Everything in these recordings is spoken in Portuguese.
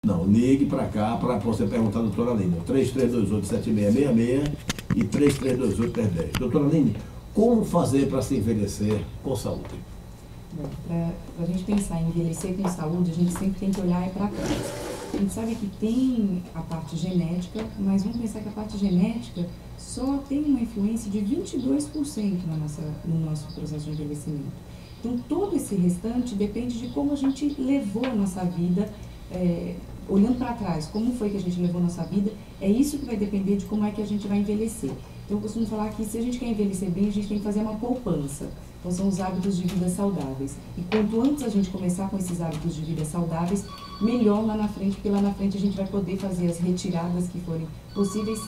Não, ligue para cá para você perguntar à doutora Aline. 3328-7666 e 3328-1010. Doutora Aline, como fazer para se envelhecer com saúde? Para a gente pensar em envelhecer com saúde, a gente sempre tem que olhar para trás. A gente sabe que tem a parte genética, mas vamos pensar que a parte genética só tem uma influência de 22% no nosso processo de envelhecimento. Então, todo esse restante depende de como a gente levou a nossa vida, olhando para trás, como foi que a gente levou a nossa vida, é isso que vai depender de como é que a gente vai envelhecer. Então, eu costumo falar que se a gente quer envelhecer bem, a gente tem que fazer uma poupança. Então, são os hábitos de vida saudáveis. E quanto antes a gente começar com esses hábitos de vida saudáveis, melhor lá na frente, porque lá na frente a gente vai poder fazer as retiradas que forem possíveis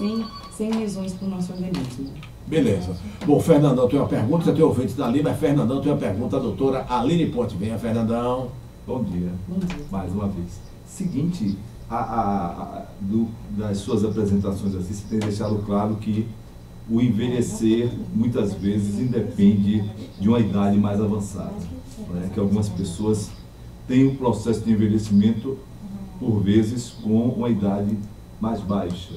sem lesões para o nosso organismo. Beleza. Bom, Fernandão tem uma pergunta, você tem ouvintes dali, mas Fernandão tem uma pergunta, a doutora Aline Ponte. Venha, Fernandão. Bom dia. Bom dia. Mais uma vez. Seguinte, das suas apresentações assim, você tem deixado claro que o envelhecer muitas vezes independe de uma idade mais avançada, né? Que algumas pessoas têm um processo de envelhecimento, por vezes, com uma idade mais baixa,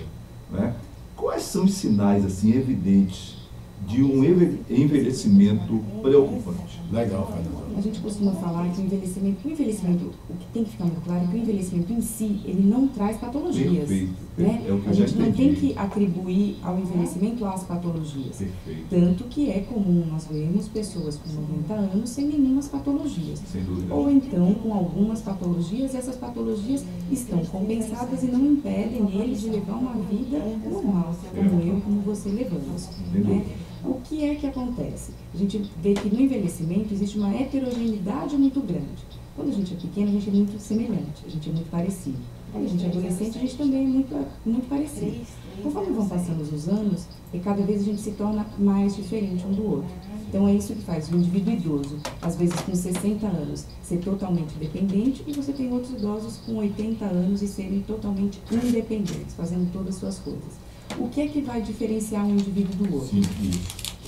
né? Quais são os sinais assim, evidentes de um envelhecimento preocupante? Legal, Fernandão. A gente costuma falar que o envelhecimento, o que tem que ficar muito claro é que o envelhecimento em si, ele não traz patologias. Perfeito. Né? É o que a eu já gente não entendi. tem que atribuir ao envelhecimento as patologias. Perfeito. Tanto que é comum nós vermos pessoas com 90 anos sem nenhumas patologias. Sem dúvida. Ou então com algumas patologias, e essas patologias estão compensadas e não impedem eles de levar uma vida normal, como eu, como você levamos. Né? O que é que acontece? A gente vê que no envelhecimento existe uma heterogeneidade muito grande. Quando a gente é pequeno, a gente é muito semelhante, a gente é muito parecido. Quando a gente é adolescente, a gente também é muito parecido. Conforme vão passando os anos, cada vez a gente se torna mais diferente um do outro. Então é isso que faz o indivíduo idoso, às vezes com 60 anos, ser totalmente dependente, e você tem outros idosos com 80 anos e serem totalmente independentes, fazendo todas as suas coisas. O que é que vai diferenciar um indivíduo do outro? Sim.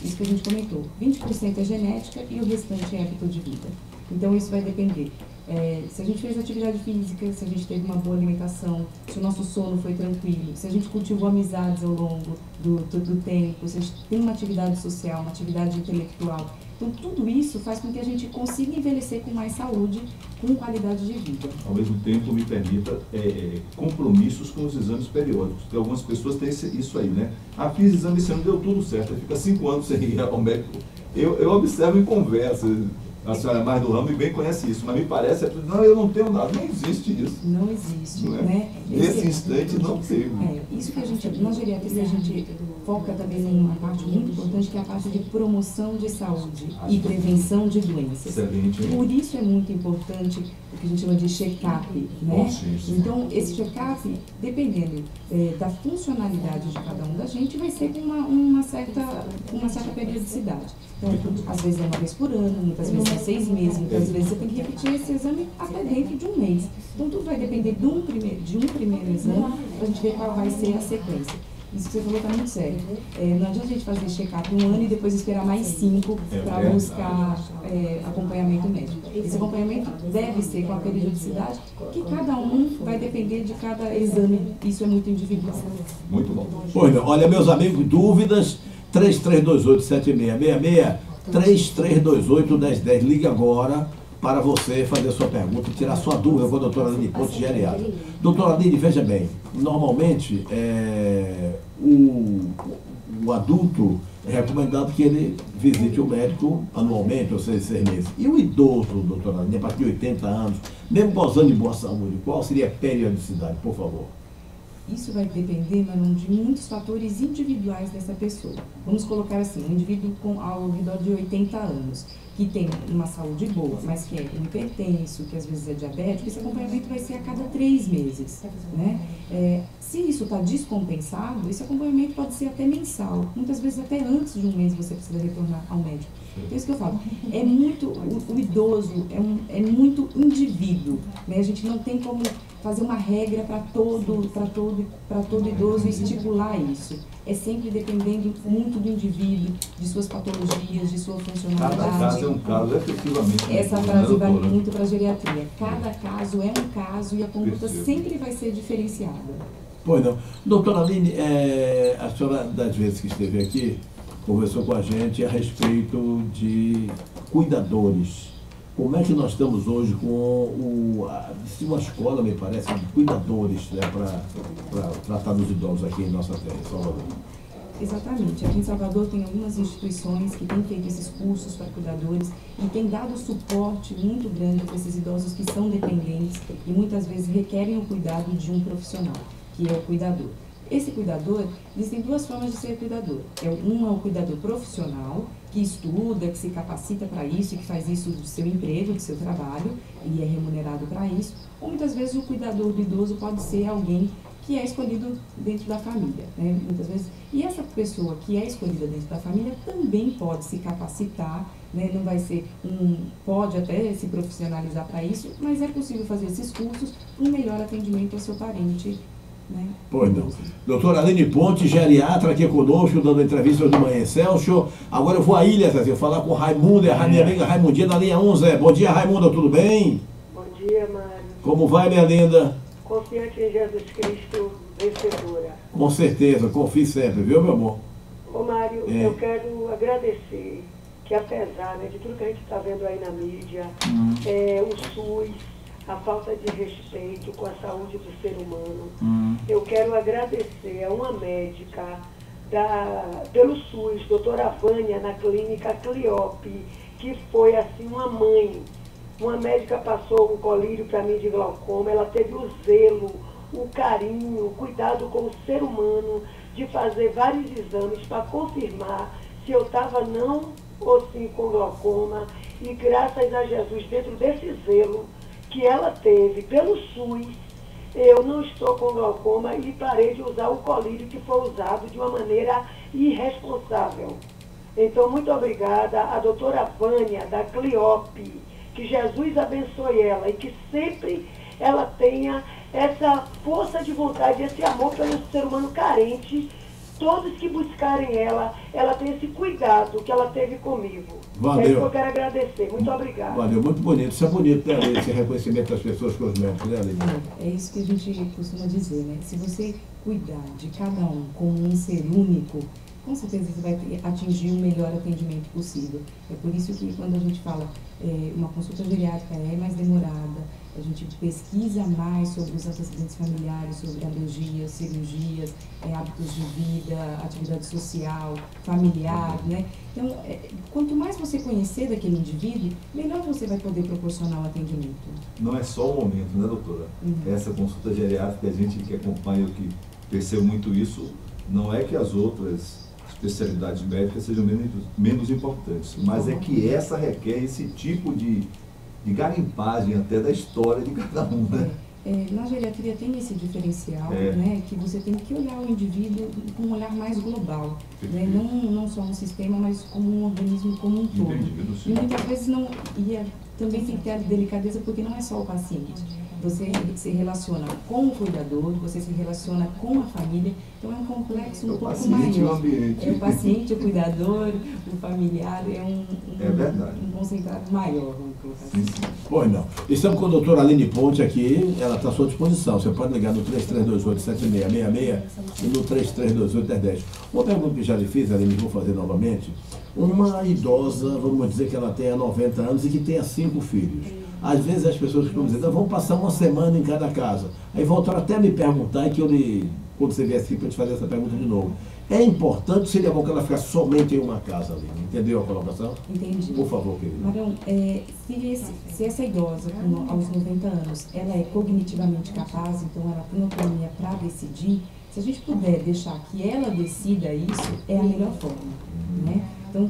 Isso que a gente comentou. 20% é genética e o restante é hábito de vida. Então isso vai depender. Se a gente fez atividade física, se a gente teve uma boa alimentação, se o nosso sono foi tranquilo, se a gente cultivou amizades ao longo do tempo, se a gente tem uma atividade social, uma atividade intelectual. Então tudo isso faz com que a gente consiga envelhecer com mais saúde, com qualidade de vida. Ao mesmo tempo, me permita compromissos com os exames periódicos, porque algumas pessoas têm isso aí, né? Fiz exame esse ano, deu tudo certo, aí fica 5 anos sem ir ao médico. Eu observo em conversa, a senhora é mais do ramo e bem conhece isso, mas me parece, não, eu não tenho nada, não existe isso. Não existe, Não é? né? Nesse instante não teve. Isso que a gente, na geriatria, a gente foca também numa parte muito importante, que é a parte de promoção de saúde e prevenção de doenças. Excelente, hein? Por isso é muito importante o que a gente chama de check-up, né? Sim. Então, esse check-up, dependendo da funcionalidade de cada um da gente, vai ser com uma certa periodicidade. Então, às vezes é uma vez por ano, muitas vezes são 6 meses, muitas vezes você tem que repetir esse exame até dentro de um mês. Então, tudo vai depender de um primeiro exame, para a gente ver qual vai ser a sequência. Isso que você falou está muito sério. Não adianta a gente fazer check-up 1 ano e depois esperar mais 5 para buscar acompanhamento médico. Esse acompanhamento deve ser com a periodicidade, que cada um vai depender de cada exame. Isso é muito individual. Muito bom. Pois não. Olha, meus amigos, dúvidas, 3328-7666, 3328-1010. Ligue agora para você fazer a sua pergunta e tirar sua dúvida com a doutora Aline Ponte, geriatra. Doutora Aline, veja bem, normalmente o adulto é recomendado que ele visite o médico anualmente, ou seja, 6 meses. E o idoso, doutora Aline, a partir de 80 anos, mesmo gozando de boa saúde, qual seria a periodicidade, por favor? Isso vai depender, Manon, de muitos fatores individuais dessa pessoa. Vamos colocar assim, um indivíduo ao redor de 80 anos, que tem uma saúde boa, mas que é hipertenso, que às vezes é diabético, esse acompanhamento vai ser a cada 3 meses. Né? Se isso está descompensado, esse acompanhamento pode ser até mensal. Muitas vezes até antes de um mês você precisa retornar ao médico. Então, é isso que eu falo. É muito, o idoso é muito indivíduo. Né? A gente não tem como fazer uma regra para todo idoso e estipular isso. É sempre dependendo muito do indivíduo, de suas patologias, de sua funcionalidade. Cada caso é um caso, efetivamente. Essa frase vale muito para a geriatria. Cada caso é um caso e a conduta sempre vai ser diferenciada. Pois não. Doutora Aline, a senhora, das vezes que esteve aqui, conversou com a gente a respeito de cuidadores. Como é que nós estamos hoje com uma escola, me parece, de cuidadores, né, para tratar dos idosos aqui em nossa terra, em Salvador? Exatamente. Aqui em Salvador tem algumas instituições que têm feito esses cursos para cuidadores e têm dado suporte muito grande para esses idosos que são dependentes e muitas vezes requerem o cuidado de um profissional, que é o cuidador. Esse cuidador, existem duas formas de ser cuidador. Um é o cuidador profissional, que estuda, que se capacita para isso e que faz isso do seu emprego, do seu trabalho, e é remunerado para isso. Ou muitas vezes o cuidador do idoso pode ser alguém que é escolhido dentro da família, né? Muitas vezes. E essa pessoa que é escolhida dentro da família também pode se capacitar, né? Não vai ser pode até se profissionalizar para isso, mas é possível fazer esses cursos para um melhor atendimento ao seu parente. Né? Pois não. Doutora Aline Ponte, geriatra, aqui conosco, dando entrevista de manhã. Celso, agora eu vou à ilha, Zé, falar com o Raimundo, a minha amiga Raimundinha da linha 1, Zé. Bom dia, Raimunda, tudo bem? Bom dia, Mário. Como vai, minha linda? Confiante em Jesus Cristo, vencedora. Com certeza, confie sempre, viu, meu amor? Ô, Mário, eu quero agradecer que, apesar, né, de tudo que a gente está vendo aí na mídia, o SUS, a falta de respeito com a saúde do ser humano. Eu quero agradecer a uma médica pelo SUS, doutora Vânia, na clínica Cliope, que foi assim uma mãe. Uma médica passou um colírio para mim de glaucoma, ela teve o zelo, o carinho, o cuidado com o ser humano, de fazer vários exames para confirmar se eu estava não ou sim com glaucoma, e graças a Jesus, dentro desse zelo que ela teve pelo SUS, eu não estou com glaucoma e parei de usar o colírio que foi usado de uma maneira irresponsável. Então, muito obrigada à doutora Vânia, da Cliope, que Jesus abençoe ela e que sempre ela tenha essa força de vontade, esse amor pelo ser humano carente. Todos que buscarem ela tem esse cuidado que ela teve comigo. Valeu. É isso que eu quero agradecer. Muito obrigada. Valeu, muito bonito. Isso é bonito, né, esse reconhecimento das pessoas com os médicos, né, Aline? É isso que a gente costuma dizer, né? Se você cuidar de cada um como um ser único, com certeza você vai atingir o melhor atendimento possível. É por isso que quando a gente fala uma consulta geriátrica é mais demorada, a gente pesquisa mais sobre os antecedentes familiares, sobre alergias, cirurgias, hábitos de vida, atividade social, familiar, né? Então, quanto mais você conhecer daquele indivíduo, melhor você vai poder proporcionar o atendimento. Não é só o momento, né, doutora? Essa consulta geriátrica, a gente que acompanha, eu que percebo muito isso, não é que as outras especialidades médicas sejam menos importantes, mas é que essa requer esse tipo de garimpagem até da história de cada um, né? Na geriatria tem esse diferencial, né, que você tem que olhar o indivíduo com um olhar mais global, né, não só um sistema, mas como um organismo como um todo. E muitas vezes também tem que ter a delicadeza, porque não é só o paciente. Você se relaciona com o cuidador, você se relaciona com a família, então é um complexo um pouco maior. É o paciente, o cuidador, o familiar, um concentrado maior, vamos colocar assim. Pois não. Estamos com a doutora Aline Ponte aqui, ela está à sua disposição. Você pode ligar no 3328-7666 e no 3328-1010. Uma pergunta que já lhe fiz, Aline, vou fazer novamente. Uma idosa, vamos dizer que ela tenha 90 anos e que tenha 5 filhos. Às vezes as pessoas costumam dizer, vamos passar uma semana em cada casa. Aí voltaram até a me perguntar, e que quando você vier aqui para te fazer essa pergunta de novo. É importante, seria bom que ela ficasse somente em uma casa ali. Entendeu a colocação? Entendi. Por favor, querido. Marão, se essa idosa, aos 90 anos, ela é cognitivamente capaz, então ela tem autonomia para decidir, se a gente puder deixar que ela decida isso, é a melhor forma, né? Então,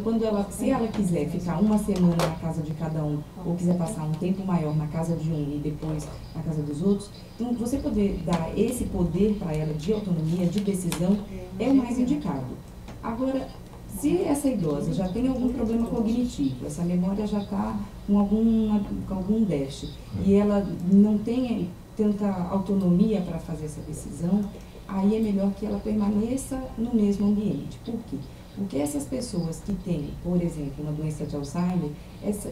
se ela quiser ficar uma semana na casa de cada um, ou quiser passar um tempo maior na casa de um e depois na casa dos outros, então você poder dar esse poder para ela de autonomia, de decisão, é o mais indicado. Agora, se essa idosa já tem algum problema cognitivo, essa memória já está com algum déficit, e ela não tem tanta autonomia para fazer essa decisão, aí é melhor que ela permaneça no mesmo ambiente. Por quê? Porque essas pessoas que têm, por exemplo, uma doença de Alzheimer,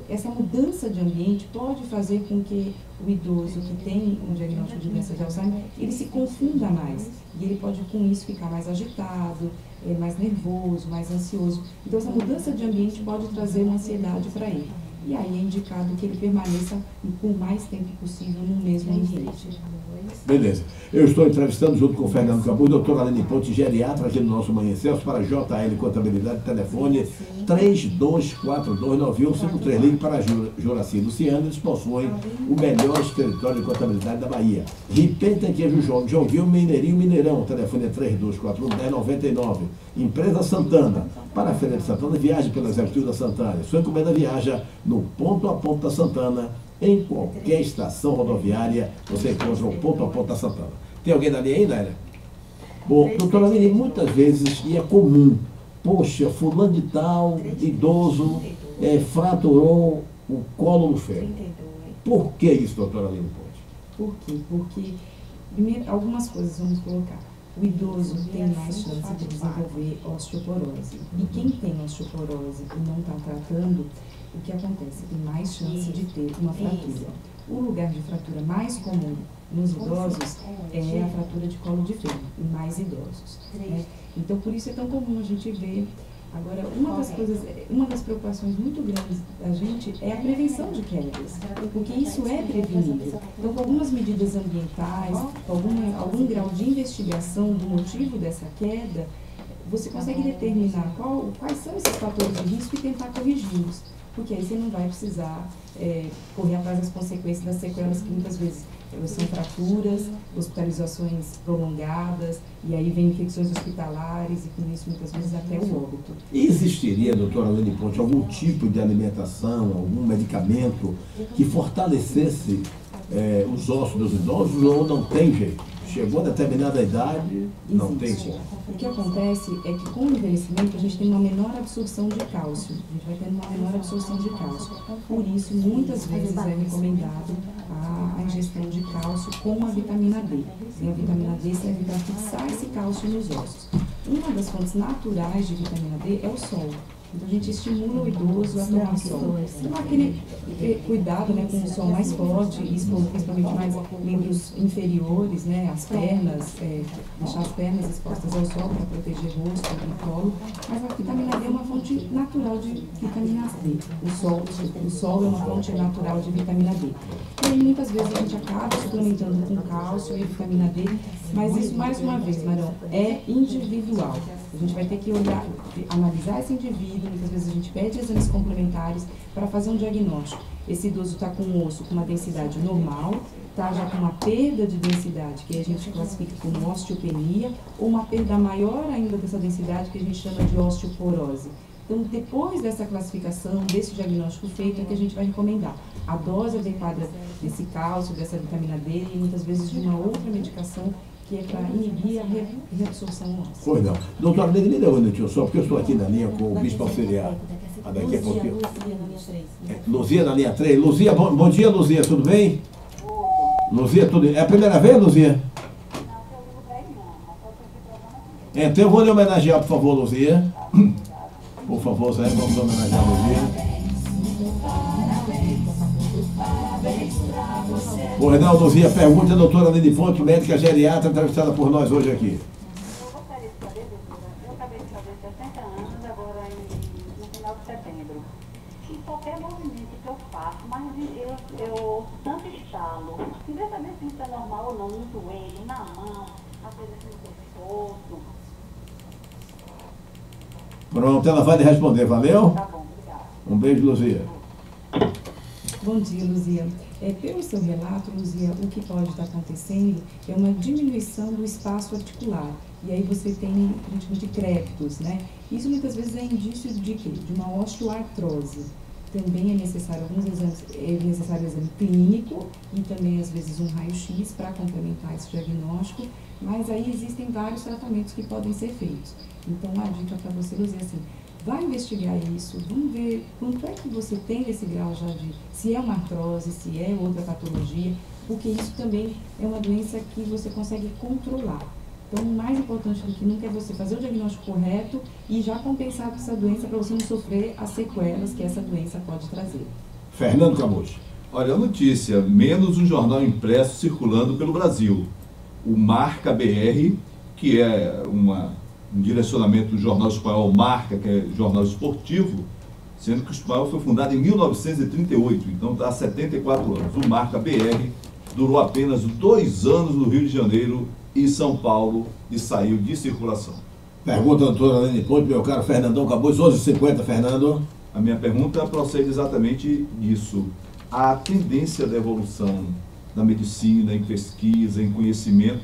essa mudança de ambiente pode fazer com que o idoso que tem um diagnóstico de doença de Alzheimer, ele se confunda mais. E ele pode, com isso, ficar mais agitado, mais nervoso, mais ansioso. Então, essa mudança de ambiente pode trazer uma ansiedade para ele. E aí é indicado que ele permaneça por mais tempo possível no mesmo ambiente. Beleza. Eu estou entrevistando junto com o Fernando Cabu, doutora Aline Ponte, geriatra, aqui no nosso Manhã Celso, para JL Contabilidade, telefone 32429153. Ligue para Juraci Luciano, eles possuem o melhor escritório de contabilidade da Bahia. Ripenta Queijo Joguinho, Mineirinho, Mineirão, o telefone é 3241-1099. Empresa Santana, para a Feira de Santana, viaje pelo Executivo da Santana. Sua encomenda viaja no ponto a ponto da Santana. Em qualquer estação rodoviária, você encontra o ponto a ponto da Santana. Tem alguém dali aí, Naira? Bom, doutora Aline, muitas vezes, e é comum, poxa, fulano de tal, idoso, fraturou o colo no ferro. Por que isso, doutora Aline Ponte? Por quê? Porque, primeiro, algumas coisas vamos colocar. O idoso tem mais chance de desenvolver osteoporose. E quem tem osteoporose e não está tratando, o que acontece? Tem mais chance de ter uma fratura. O lugar de fratura mais comum nos idosos é a fratura de colo de ferro, em mais idosos. Né? Então, por isso é tão comum a gente ver. Agora, uma das preocupações muito grandes da gente é a prevenção de quedas, porque isso é prevenível. Então, com algumas medidas ambientais, com algum grau de investigação do motivo dessa queda, você consegue determinar quais são esses fatores de risco e tentar corrigi-los. Porque aí você não vai precisar correr atrás das consequências das sequelas que muitas vezes são fraturas, hospitalizações prolongadas, e aí vem infecções hospitalares e com isso muitas vezes até o óbito. Existiria, doutora Aline Ponte, algum tipo de alimentação, algum medicamento que fortalecesse os ossos dos idosos ou não tem jeito? Chegou a determinada idade, não tem como. O que acontece é que com o envelhecimento a gente tem uma menor absorção de cálcio. A gente vai tendo uma menor absorção de cálcio. Por isso, muitas vezes é recomendado a ingestão de cálcio com a vitamina D. E a vitamina D serve para fixar esse cálcio nos ossos. Uma das fontes naturais de vitamina D é o sol. Então a gente estimula o idoso a tomar sol. Então aquele cuidado, né, com o sol mais forte, principalmente mais membros inferiores, né, as pernas, deixar as pernas expostas ao sol para proteger rosto e colo. Mas a vitamina D é uma fonte natural de vitamina D. O sol é uma fonte natural de vitamina D. E aí muitas vezes a gente acaba suplementando com cálcio e vitamina D, mas isso, mais uma vez, Marão, é individual. A gente vai ter que olhar, analisar esse indivíduo, muitas vezes a gente pede exames complementares para fazer um diagnóstico. Esse idoso está com um osso com uma densidade normal, está já com uma perda de densidade, que a gente classifica como osteopenia, ou uma perda maior ainda dessa densidade, que a gente chama de osteoporose. Então, depois dessa classificação, desse diagnóstico feito, é que a gente vai recomendar a dose adequada desse cálcio, dessa vitamina D e muitas vezes de uma outra medicação que é para inibir a reabsorção óssea. Pois não. Doutora, me dê um minutinho só, porque eu estou aqui na linha com o bispo auxiliar. Daqui a pouquinho. Luzia na linha 3. Luzia, bom dia, Luzia, tudo bem? Luzia, tudo bem? É a primeira vez, Luzia? Então eu vou lhe homenagear, por favor, Luzia. Por favor, Zé, vamos homenagear a Luzia. O Reinaldo Luzia pergunta a doutora Aline Ponte, médica geriatra, entrevistada por nós hoje aqui. Eu gostaria de saber, doutora, eu acabei de fazer 60 anos, agora no final de setembro. E qualquer movimento que eu faço, mas eu tanto estalo, queria saber se isso é normal ou não, no joelho, na mão, às vezes no pescoço. Pronto, ela vai lhe responder, valeu? Tá bom, obrigada. Um beijo, Luzia. Bom dia, Luzia. Pelo seu relato, Luzia, o que pode estar acontecendo é uma diminuição do espaço articular. E aí você tem decrépitos, né? Isso muitas vezes é indício de quê? De uma osteoartrose. Também é necessário alguns exames, exame clínico e também às vezes um raio-x para complementar esse diagnóstico, mas aí existem vários tratamentos que podem ser feitos. Então a dica para você, Luzia, assim, vai investigar isso, vamos ver quanto é que você tem desse grau já de, se é uma artrose, se é outra patologia, porque isso também é uma doença que você consegue controlar. Então, o mais importante do que nunca é você fazer o diagnóstico correto e já compensar com essa doença para você não sofrer as sequelas que essa doença pode trazer. Fernando Camões. Olha, a notícia, menos um jornal impresso circulando pelo Brasil. O Marca BR, que é um direcionamento do jornal espanhol Marca, que é jornal esportivo, sendo que o espanhol foi fundado em 1938, então está há 74 anos. O Marca BR durou apenas 2 anos no Rio de Janeiro e São Paulo e saiu de circulação. Pergunta a doutora Aline Ponte, meu caro Fernandão Camões, 11h50, Fernando. A minha pergunta procede exatamente disso. A tendência da evolução da medicina, em pesquisa, em conhecimento,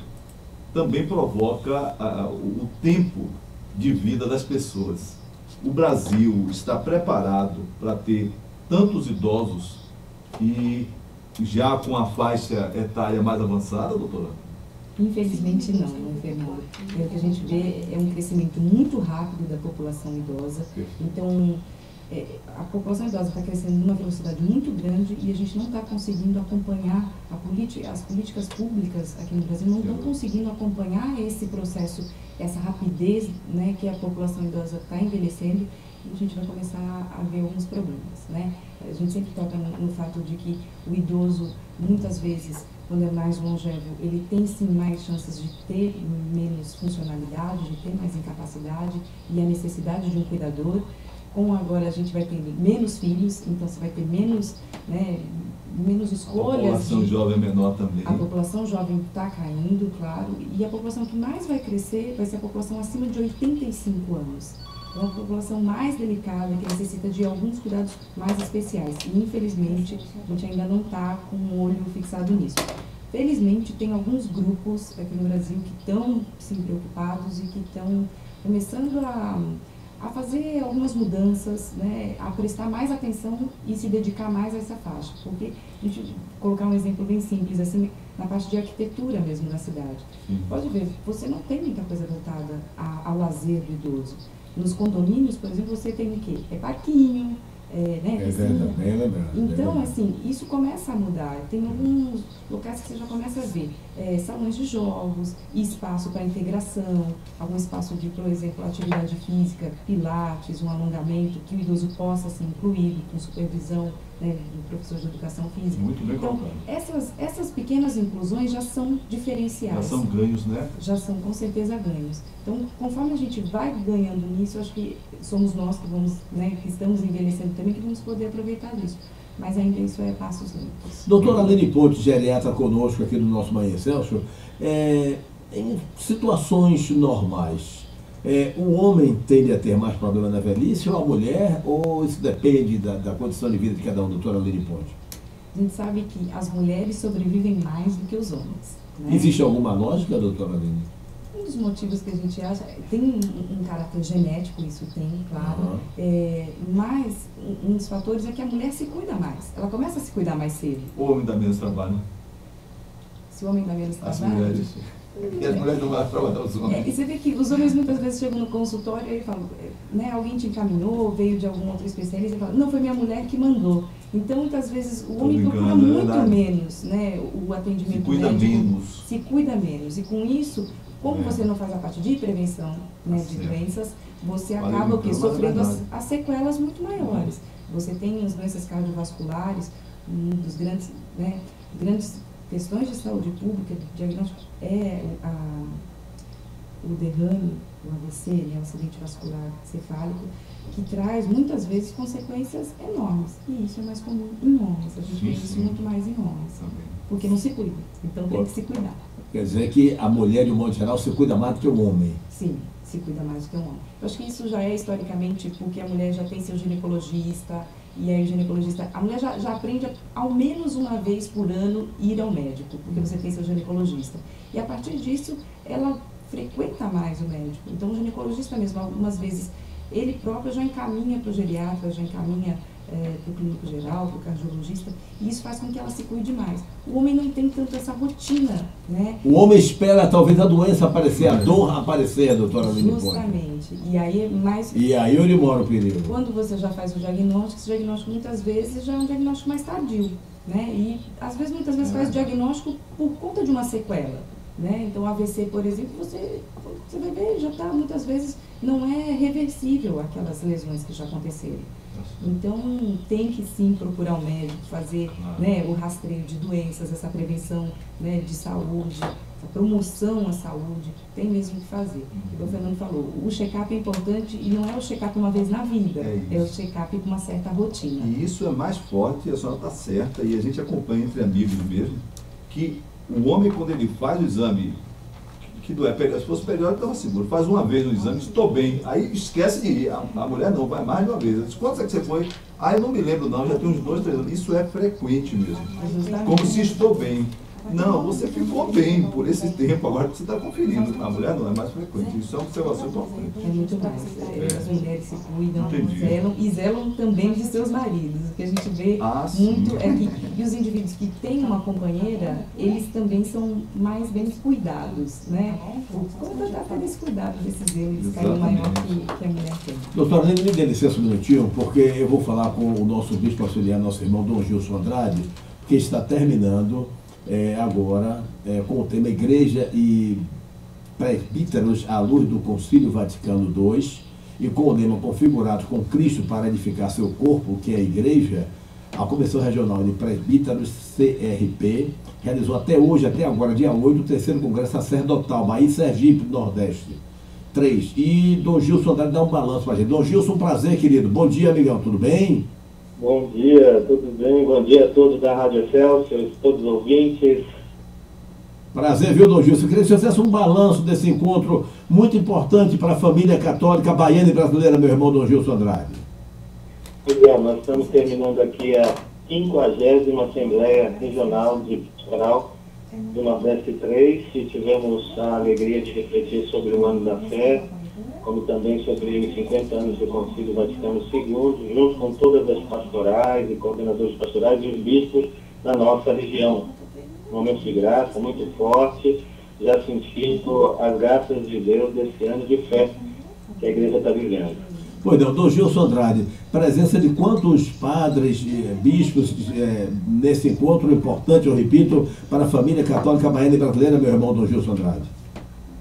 também provoca o tempo de vida das pessoas. O Brasil está preparado para ter tantos idosos e já com a faixa etária mais avançada, doutora? Infelizmente não, Fernando. O que a gente vê é um crescimento muito rápido da população idosa. Então, a população idosa está crescendo numa velocidade muito grande e a gente não está conseguindo acompanhar as políticas públicas aqui no Brasil, não estão conseguindo acompanhar esse processo, essa rapidez, né, que a população idosa está envelhecendo, e a gente vai começar a ver alguns problemas, né? A gente sempre toca no fato de que o idoso, muitas vezes, quando é mais longevo, ele tem sim mais chances de ter menos funcionalidade, de ter mais incapacidade e a necessidade de um cuidador. Com agora a gente vai ter menos filhos, então você vai ter menos, né, menos escolhas. A população jovem é menor também. A população jovem está caindo, claro, e a população que mais vai crescer vai ser a população acima de 85 anos. Então, é uma população mais delicada, que necessita de alguns cuidados mais especiais. E, infelizmente, a gente ainda não está com o olho fixado nisso. Felizmente, tem alguns grupos aqui no Brasil que estão se preocupados e que estão começando a fazer algumas mudanças, né, a prestar mais atenção e se dedicar mais a essa faixa. Porque, a gente colocar um exemplo bem simples, assim, na parte de arquitetura mesmo da cidade. Pode ver, você não tem muita coisa voltada ao lazer do idoso. Nos condomínios, por exemplo, você tem o quê? É parquinho, né? Então, assim, isso começa a mudar. Tem alguns locais que você já começa a ver salões de jogos, espaço para integração, algum espaço de, por exemplo, atividade física, pilates, um alongamento, que o idoso possa ser incluído com supervisão, né, do professor de educação física. Muito bem então, essas pequenas inclusões já são diferenciais. Já são ganhos, né? Já são, com certeza, ganhos. Então, conforme a gente vai ganhando nisso, eu acho que somos nós que vamos, né, que estamos envelhecendo também, que vamos poder aproveitar disso. Mas ainda isso é passos lentos. Doutora Aline Ponte, geriatra conosco aqui no nosso Manhã Celso, em situações normais, o homem tende a ter mais problema na velhice ou a mulher, ou isso depende da condição de vida de cada um, doutora Aline Ponte? A gente sabe que as mulheres sobrevivem mais do que os homens, né? Existe alguma lógica, doutora Aline? Um dos motivos que a gente acha, tem um caráter genético, isso tem, claro, mas um dos fatores é que a mulher se cuida mais, ela começa a se cuidar mais cedo. O homem dá menos trabalho. Se o homem dá menos As trabalho... mulheres. E as mulheres não vão trabalhar os homens. E você vê que os homens muitas vezes chegam no consultório e falam, né, alguém te encaminhou, veio de algum outro especialista e fala, não, foi minha mulher que mandou. Então, muitas vezes, o homem procura muito menos, né, o atendimento se cuida médico. menos. Se cuida menos. E com isso, como você não faz a parte de prevenção, né, de doenças, você acaba o quê? Sofrendo as sequelas muito maiores. Você tem as doenças cardiovasculares, um dos grandes, né, grandes questões de saúde pública, diagnóstico é o derrame, o AVC, né, o acidente vascular cefálico, que traz muitas vezes consequências enormes. E isso é mais comum em homens. A gente vê isso muito mais em homens. Porque não se cuida. Então tem que se cuidar. Quer dizer que a mulher, de um modo geral, se cuida mais do que o homem. Sim, se cuida mais do que o homem. Eu acho que isso já é historicamente porque a mulher já tem seu ginecologista, e aí o ginecologista, a mulher já aprende ao menos uma vez por ano ir ao médico, porque você tem seu ginecologista. E a partir disso, ela frequenta mais o médico. Então o ginecologista mesmo, algumas vezes, ele próprio já encaminha para o geriatra, já encaminha para o clínico geral, para o cardiologista, e isso faz com que ela se cuide mais. O homem não tem tanto essa rotina, né? O homem espera talvez a doença aparecer, a dor aparecer, doutora Aline Ponte. Justamente. E aí é mais... E aí onde mora o perigo? Quando você já faz o diagnóstico, esse diagnóstico muitas vezes já é um diagnóstico mais tardio, né? E às vezes, muitas vezes faz diagnóstico por conta de uma sequela, né? Então, AVC, por exemplo, você vai ver, já está, muitas vezes, não é reversível aquelas lesões que já aconteceram. Então, tem que sim procurar o médico, fazer, né, o rastreio de doenças, essa prevenção, né, de saúde, essa promoção à saúde, tem mesmo que fazer. Como o Fernando falou, o check-up é importante e não é o check-up uma vez na vida, é o check-up com uma certa rotina. E isso é mais forte, a senhora está certa, e a gente acompanha entre amigos mesmo, que o homem, quando ele faz o exame, que se fosse periódico, estava seguro. Faz uma vez o exame, estou bem. Aí esquece de ir. A mulher não, vai mais de uma vez. Eu disse, quantos é que você foi? Ah, eu não me lembro não, já tem uns 2, 3 anos. Isso é frequente mesmo. Como se estou bem. Não, você ficou bem por esse tempo, agora você está conferindo. A mulher não, é mais frequente. Isso é uma observação importante. É muito mais. As mulheres se cuidam, zelam, e zelam também de seus maridos. O que a gente vê muito é que e os indivíduos que têm uma companheira, eles também são mais bem cuidados, né? Por conta até desse cuidado, desse zelo, desse carinho maior que a mulher tem. Doutora, me dê licença um minutinho, porque eu vou falar com o nosso bispo auxiliar, nosso irmão Dom Gilson Andrade, que está terminando agora com o tema Igreja e Presbíteros à luz do Concílio Vaticano II, e com o lema Configurados com Cristo para edificar seu corpo, que é a Igreja. A Comissão Regional de Presbíteros, CRP, realizou até hoje, até agora, dia 8, o terceiro Congresso Sacerdotal, Bahia e Sergipe, Nordeste 3. E Dom Gilson Andrade dá um balanço para a gente. Dom Gilson, um prazer, querido. Bom dia, amigão, tudo bem? Bom dia, tudo bem? Bom dia a todos da Rádio Excelsior, todos os ouvintes. Prazer, viu, Dom Gilson? Eu queria que você fizesse um balanço desse encontro muito importante para a família católica baiana e brasileira, meu irmão Dom Gilson Andrade. Pois é, nós estamos terminando aqui a 50ª Assembleia Regional de Pastoral do Nordeste 3 e tivemos a alegria de refletir sobre o ano da fé, como também sobre os 50 anos do Concílio Vaticano II, junto com todas as pastorais e coordenadores pastorais e os bispos da nossa região. Um momento de graça muito forte, já sentindo as graças de Deus desse ano de fé que a igreja está vivendo. Pois não, Dom Gilson Andrade, presença de quantos padres, bispos nesse encontro importante, eu repito, para a família católica baiana e brasileira, meu irmão Dom Gilson Andrade?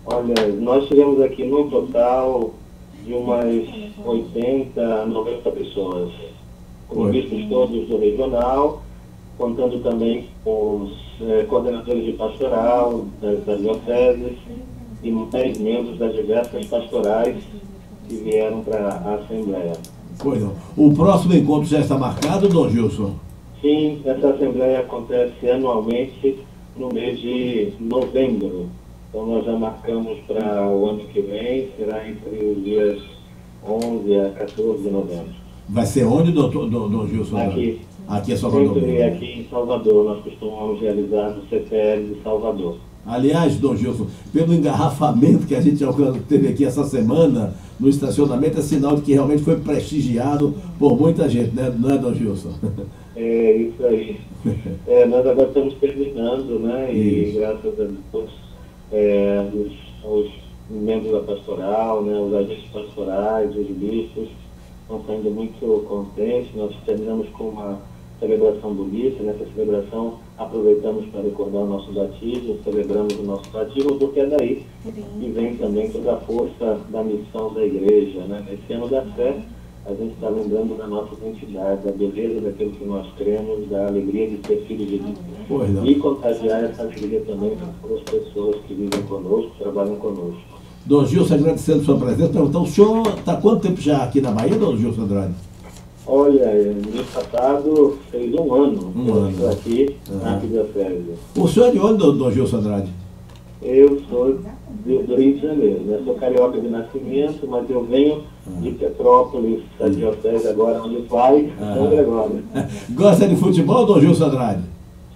Olha, nós tivemos aqui no total de umas 80, 90 pessoas, os bispos todos do regional, contando também com os coordenadores de pastoral das dioceses e 10 membros das diversas pastorais que vieram para a Assembleia. Pois não. O próximo encontro já está marcado, Dom Gilson? Sim, essa Assembleia acontece anualmente no mês de novembro. Então nós já marcamos para o ano que vem, será entre os dias 11 a 14 de novembro. Vai ser onde, Dom Gilson? Aqui. Aqui é Salvador. Sempre aqui em Salvador, nós costumamos realizar no CPL de Salvador. Aliás, Dom Gilson, pelo engarrafamento que a gente teve aqui essa semana no estacionamento, é sinal de que realmente foi prestigiado por muita gente, né? Não é, Dom Gilson? É isso aí. Nós agora estamos terminando, né? E graças a Deus, os membros da pastoral, né? Os agentes pastorais, os bispos, estão saindo muito contentes. Nós terminamos com uma celebração bonita. Nessa celebração aproveitamos para recordar o nosso batismo, celebramos o nosso batismo, porque é daí que vem também toda a força da missão da igreja, né? Nesse ano da fé, a gente está lembrando da nossa identidade, da beleza daquilo que nós cremos, da alegria de ser filho de Deus. E contagiar essa alegria também para as pessoas que vivem conosco, trabalham conosco. Dom Gilson, agradecendo a sua presença. Então, o senhor está quanto tempo já aqui na Bahia, Dom Gilson Andrade? Olha, no mês passado fez um ano que eu estou aqui na Arquidiocese. O senhor é de onde, Dom Gilson Andrade? Eu sou do Rio de Janeiro, né? Sou carioca de nascimento, mas eu venho de Petrópolis, a diocese agora onde vai, São Gregório. Gosta de futebol, Dom Gilson Andrade?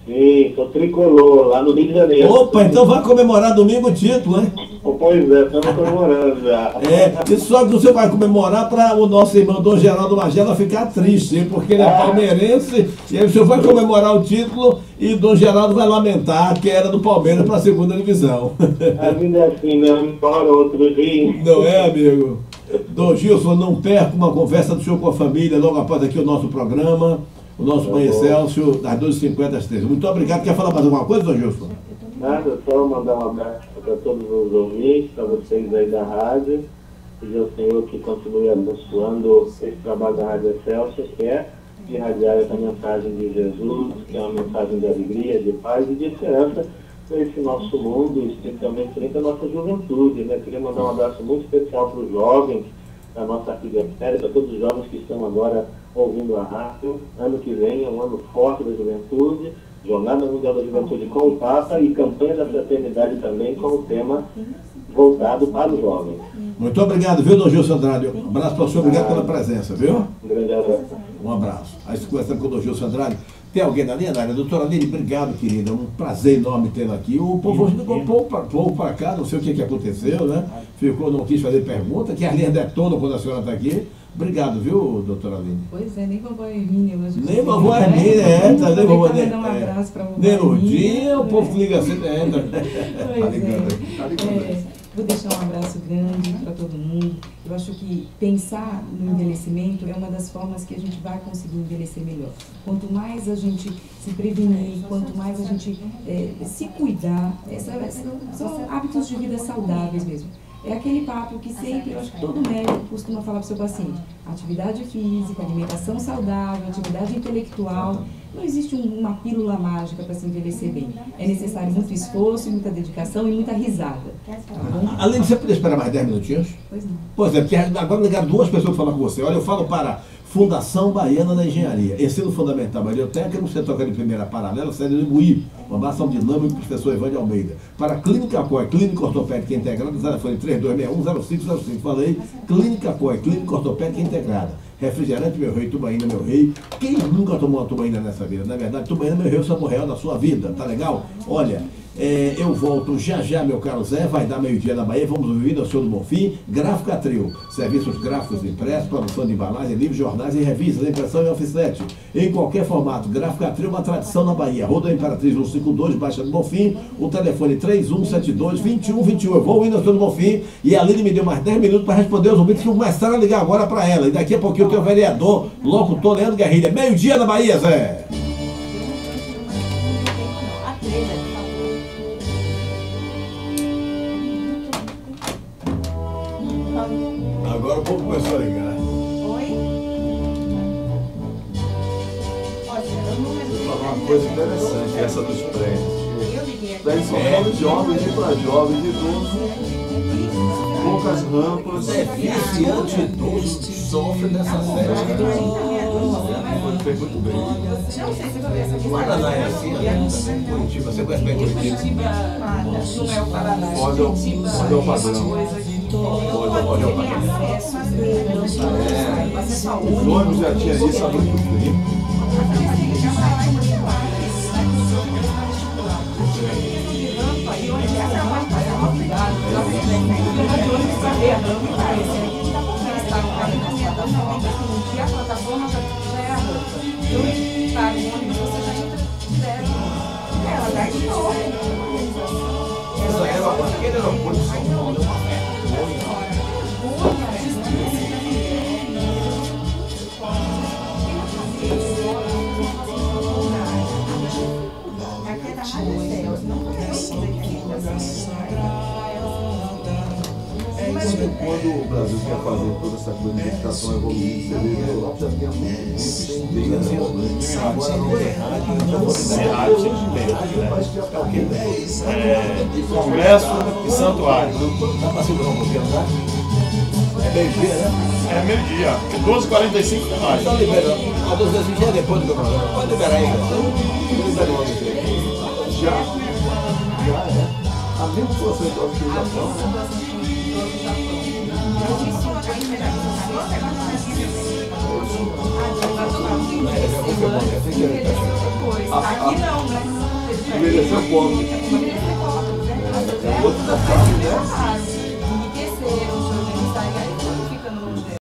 Sim, sou tricolor, lá no Rio de Janeiro. Opa, então vai comemorar domingo o título, hein? Pois é, estamos comemorando já. E só que você vai comemorar para o nosso irmão Dom Geraldo Magela ficar triste, hein? Porque ele é palmeirense, e aí o senhor vai comemorar o título e Dom Geraldo vai lamentar que era do Palmeiras para a segunda divisão. A vida é assim, né? Um embora, outro dia. Não é, amigo? Dom Gilson, não perca uma conversa do senhor com a família logo após aqui o nosso programa. O nosso Banho Excelsior, das 12h50 às 13h. Muito obrigado. Quer falar mais alguma coisa, Dom Gilson? Nada, só mandar um abraço para todos os ouvintes, para vocês aí da rádio. Pedir ao Senhor que continue abençoando esse trabalho da Rádio Excelsior, que é de irradiar essa mensagem de Jesus, que é uma mensagem de alegria, de paz e de esperança para esse nosso mundo, especialmente para a nossa juventude. Né? Queria mandar um abraço muito especial para os jovens da nossa arquidiocese, para todos os jovens que estão agora ouvindo a rádio. Ano que vem é um ano forte da juventude, Jornada Mundial da Juventude com o Papa e Campanha da Fraternidade também com o tema voltado para os jovens. Muito obrigado, viu, Dom Gilson Andrade? Um abraço para o senhor, obrigado pela presença, viu? Um grande abraço. Um abraço. Aí se conversando com o Dom Gilson Andrade. Tem alguém na linha, Nária? Doutora Aline, obrigado, querida. Um prazer enorme tê-la aqui. O povo hoje ligou pouco para cá, não sei o que aconteceu, né? Ficou, não quis fazer pergunta, que a linha detona quando a senhora está aqui. Obrigado, viu, doutora Aline? Pois é, nem vovó Hermínia hoje. Nem vovó Hermínia, tá nem vovó Hermínia. Um abraço para vovó Nem no Hermínia. dia, o povo liga assim, Vou deixar um abraço grande para todo mundo. Eu acho que pensar no envelhecimento é uma das formas que a gente vai conseguir envelhecer melhor. Quanto mais a gente se prevenir, quanto mais a gente se cuidar, são hábitos de vida saudáveis mesmo. É aquele papo que sempre, eu acho que todo médico costuma falar para o seu paciente. Atividade física, alimentação saudável, atividade intelectual. Não existe uma pílula mágica para se envelhecer bem. É necessário muito esforço, muita dedicação e muita risada. Tá bom? Além de você poder esperar mais 10 minutinhos? Pois não. Pois é, porque agora ligaram duas pessoas para falar com você. Olha, eu falo para Fundação Baiana da Engenharia, Ensino Fundamental Biblioteca, no setor de primeira paralela, sede do Imbuí. Um abraço dinâmico, professor Evandro Almeida. Para a Clínica COI, Clínica Ortopédica Integrada, telefone 3261-0505. Falei, Clínica COI, Clínica Ortopédica Integrada. Refrigerante, meu rei, tubaína, meu rei. Quem nunca tomou uma tubaína nessa vida? Na verdade, tubaína, meu rei, é o sabor real da sua vida, tá legal? Olha, eu volto já, meu caro Zé, vai dar meio-dia na Bahia, vamos ouvir ao senhor do Bonfim, Gráfica Trio, serviços gráficos impressos, produção de embalagem, livros, jornais e revistas, impressão e offset, em qualquer formato. Gráfica Trio, uma tradição na Bahia. Rua da Imperatriz 152, Baixa do Bonfim, o telefone 3172-2121. Eu vou ouvir ao senhor do Bonfim e a Aline me deu mais 10 minutos para responder os ouvintes que começaram a ligar agora para ela. E daqui a pouquinho tem o vereador, locutor Leandro Guerrilha. Meio-dia na Bahia, Zé. Agora o povo começou a ligar. Oi? Olha, eu não Vou falar uma coisa interessante, essa dos prédios. Eu liguei aqui. Prédios são todos jovens e para jovens, idosos, poucas rampas. Deficiente idoso sofre dessa série. Fez muito bem. Não sei se você conhece aqui. Paraná é assim, Curitiba. Você conhece bem Curitiba? Não é o Paraná. Olha o padrão. Olha o padrão. Os ônibus já tinham isso há muito tempo. E a plataforma já é a rampa. Então, para o ônibus, você já entra direto. Ela dá de novo. Isso aí era aquele aeroporto de São Paulo, uma merda. Aqui é da Rádio Céus, não conheço Quando o Brasil quer fazer toda essa coisa de educação evoluída, você vê, a Europa já tem há muito tempo, tem né? Agora não tem rádio, Congresso e Santuário. Dá para segurar um pouquinho, tá? É meio-dia, né? É meio-dia, 12h45 da tarde. Então libera. A 12h45 é depois do programa. Pode liberar aí, cara. já é. A mesma situação de autorização, né? Aqui não, né? Envelheceu como?